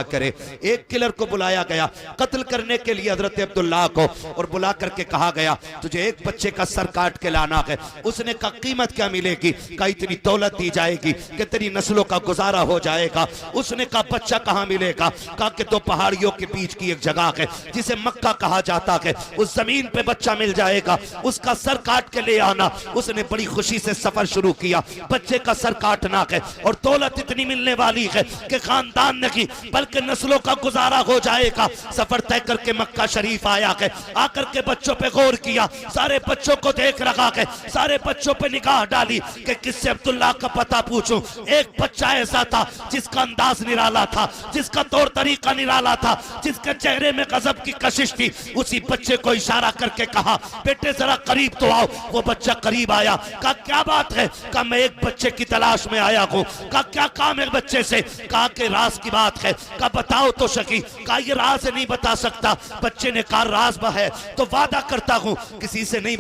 करे। एक किलर को बुलाया गया कत्ल करने के लिए हजरत अब्दुल्लाह को, और बुला करके कहा गया तुझे एक बच्चे का सर काट के लाना है। उसने कहा कीमत क्या मिलेगी? कहा इतनी दौलत दी जाएगी कि तेरी नस्लों का गुजारा हो जाएगा। उसने कहा बच्चा कहाँ मिलेगा? कहा कि दो पहाड़ियों के बीच की एक जगह है जिसे मक्का कहा जाता है, उस जमीन पे बच्चा मिल जाएगा, उसका सर काट के ले आना। उसने बड़ी खुशी से सफर शुरू किया, बच्चे का सर काटना है और दौलत इतनी मिलने वाली है कि खानदान नहीं बल्कि नस्लों का गुजारा हो जाएगा। सफर तय करके मक्का शरीफ आया है, आकर के बच्चों पे गौर किया, सारे बच्चों को देख रखा है, सारे बच्चों पे निगाह डाली कि किससे अब्दुल्लाह का पता पूछूं। एक बच्चा ऐसा था जिसका अंदाज निराला था, जिसका तौर तरीका निराला था, जिसके चेहरे में गजब की कशिश थी। उसी बच्चे को इशारा करके कहा बेटे जरा करीब तो आओ। वो बच्चा करीब आया, कहा क्या बात है? कहा मैं एक बच्चे की तलाश में आया हूँ। कहा क्या काम है बच्चे से? कहा कि राज की बात है। कहा बताओ तो सकी। कहा ये राज नहीं बता सकता। बच्चे ने कहा राज है तो वादा करता हूँ किसी से नहीं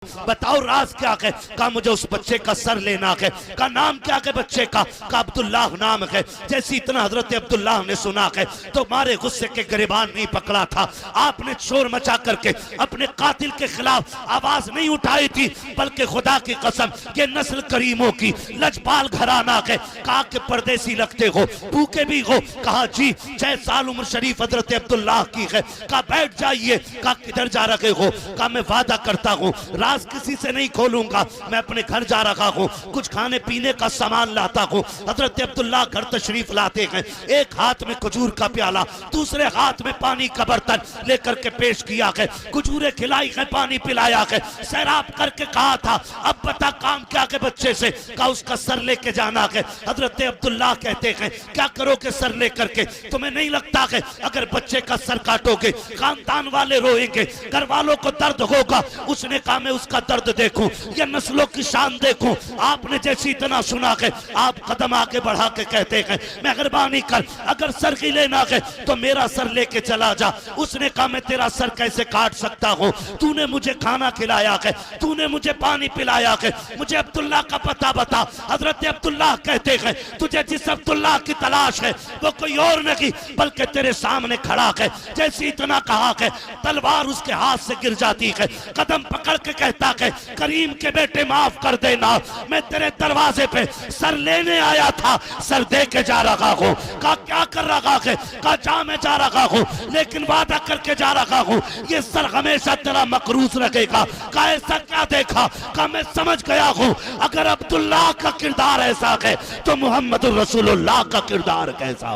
बताओ राज क्या है? कहा मुझे उस बच्चे का सर लेना है। कहा नाम क्या है बच्चे का? कहा अब्दुल्लाह नाम है। जैसे इतना हजरत अब्दुल्लाह ने सुना है तो मारे गुस्से के गिरबान नहीं पकड़ा था। आपने शोर मचा करके अपने कातिल के खिलाफ आवाज नहीं उठाई थी, बल्कि खुदा की कसम ये नस्ल करीमों की लजपाल घराना है। कहा कि परदेसी लगते हो, भूखे भी हो? कहा जी 6 साल उम्र शरीफ हजरत अब्दुल्लाह की है। कहा बैठ जाइए। कहा किधर जा रहे हो? कहा मैं वादा करता हूँ राज किसी से नहीं खोलूंगा, मैं अपने घर जा रहा हूँ, कुछ खाने पीने का सामान लाता हूँ। हजरत अब्दुल्लाह घर तशरीफ लाते हैं, एक हाथ में खजूर का प्याला, दूसरे हाथ में पानी का बर्तन लेकर के पेश किया है, खजूरें खिलाई है, पानी पिलाया है, सैराब करके कहा था अब बता काम क्या है बच्चे से? कहा उसका सर लेके जाना है। हजरत अब्दुल्लाह कहते हैं क्या करोगे सर लेकर के? तुम्हें नहीं लगता है अगर बच्चे का सर काटोगे खानदान वाले रोएंगे, घर वालों को दर्द होगा? उसने कहा मैं उसका दर्द देखूं या नस्लों की शान देखूं? आपने जैसे इतना सुना है आप कदम आगे बढ़ा के कहते हैं मेहरबानी कर अगर सर की लेना है तो मेरा सर लेके चला जा। उसने कहा मैं तेरा सर कैसे काट सकता हूं? तूने मुझे खाना खिलाया है, तूने मुझे पानी पिलाया है, मुझे अब्दुल्लाह का पता बता। हजरत अब्दुल्लाह कहते हैं तुझे जिस अब्दुल्लाह की तलाश है वो कोई और नहीं बल्कि तेरे सामने खड़ा है। जैसे इतना कहा है तलवार उसके हाथ से गिर जाती है, कदम पकड़ के कहता है करीम के बेटे माफ कर देना, मैं तेरे दरवाजे पे सर लेने आया था, सर दे के जा रहा हूँ। कहा क्या कर रहा है? कहा जा मैं जा रहा हूँ लेकिन वादा करके जा रहा हूँ ये सर हमेशा तेरा मकरूज रखेगा। कहा ऐसा क्या देखा? कहा मैं समझ गया हूँ अगर अब्दुल्लाह का किरदार ऐसा है तो मोहम्मद रसूलुल्लाह का किरदार कैसा